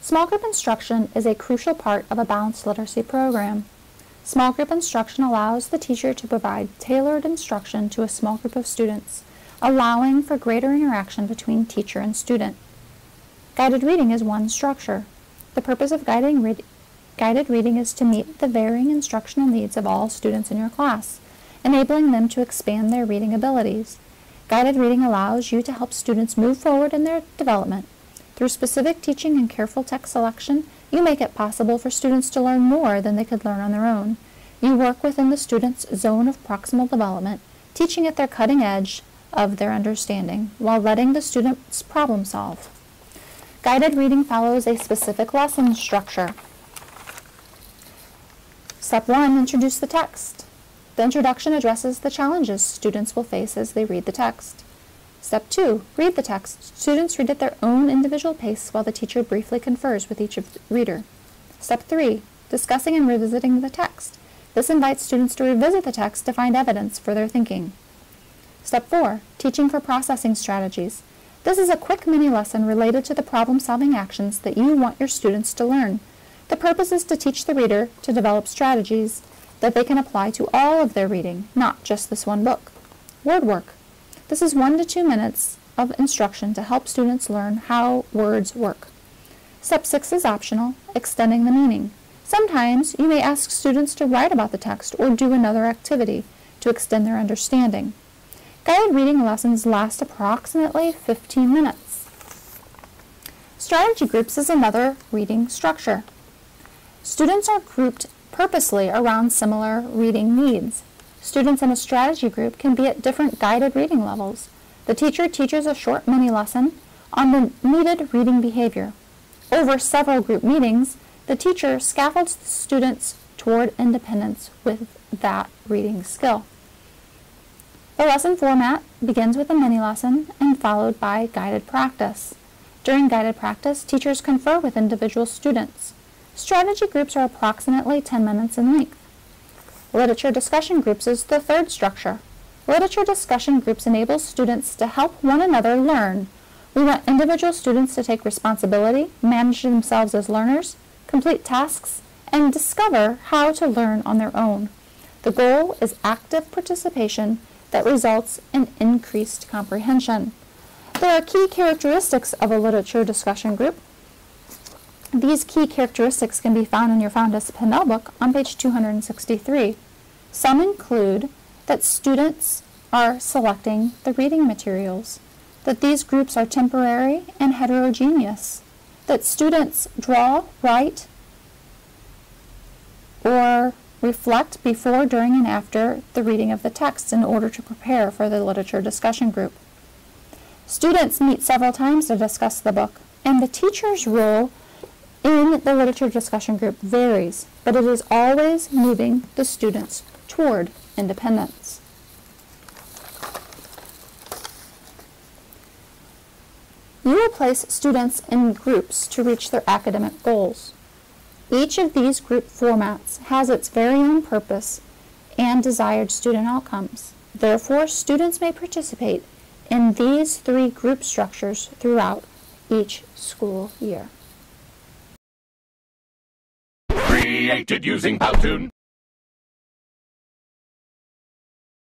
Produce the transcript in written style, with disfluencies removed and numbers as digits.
Small group instruction is a crucial part of a balanced literacy program. Small group instruction allows the teacher to provide tailored instruction to a small group of students, allowing for greater interaction between teacher and student. Guided reading is one structure. The purpose of guided reading is to meet the varying instructional needs of all students in your class, enabling them to expand their reading abilities. Guided reading allows you to help students move forward in their development. Through specific teaching and careful text selection, you make it possible for students to learn more than they could learn on their own. You work within the student's zone of proximal development, teaching at their cutting edge of their understanding, while letting the students problem solve. Guided reading follows a specific lesson structure. Step 1, introduce the text. The introduction addresses the challenges students will face as they read the text. Step 2, read the text. Students read at their own individual pace while the teacher briefly confers with each reader. Step 3, discussing and revisiting the text. This invites students to revisit the text to find evidence for their thinking. Step 4, teaching for processing strategies. This is a quick mini-lesson related to the problem-solving actions that you want your students to learn. The purpose is to teach the reader to develop strategies that they can apply to all of their reading, not just this one book. Word work. This is 1 to 2 minutes of instruction to help students learn how words work. Step 6 is optional, extending the meaning. Sometimes you may ask students to write about the text or do another activity to extend their understanding. Guided reading lessons last approximately 15 minutes. Strategy groups is another reading structure. Students are grouped purposely around similar reading needs. Students in a strategy group can be at different guided reading levels. The teacher teaches a short mini-lesson on the needed reading behavior. Over several group meetings, the teacher scaffolds the students toward independence with that reading skill. The lesson format begins with a mini-lesson and followed by guided practice. During guided practice, teachers confer with individual students. Strategy groups are approximately 10 minutes in length. Literature discussion groups is the third structure. Literature discussion groups enable students to help one another learn. We want individual students to take responsibility, manage themselves as learners, complete tasks, and discover how to learn on their own. The goal is active participation that results in increased comprehension. There are key characteristics of a literature discussion group. These key characteristics can be found in your Foundas Pinnell book on page 263. Some include that students are selecting the reading materials, that these groups are temporary and heterogeneous, that students draw, write, or reflect before, during, and after the reading of the text in order to prepare for the literature discussion group. Students meet several times to discuss the book, and the teacher's role in the literature discussion group varies, but it is always moving the students toward independence. You will place students in groups to reach their academic goals. Each of these group formats has its very own purpose and desired student outcomes. Therefore, students may participate in these 3 group structures throughout each school year. Created using Powtoon.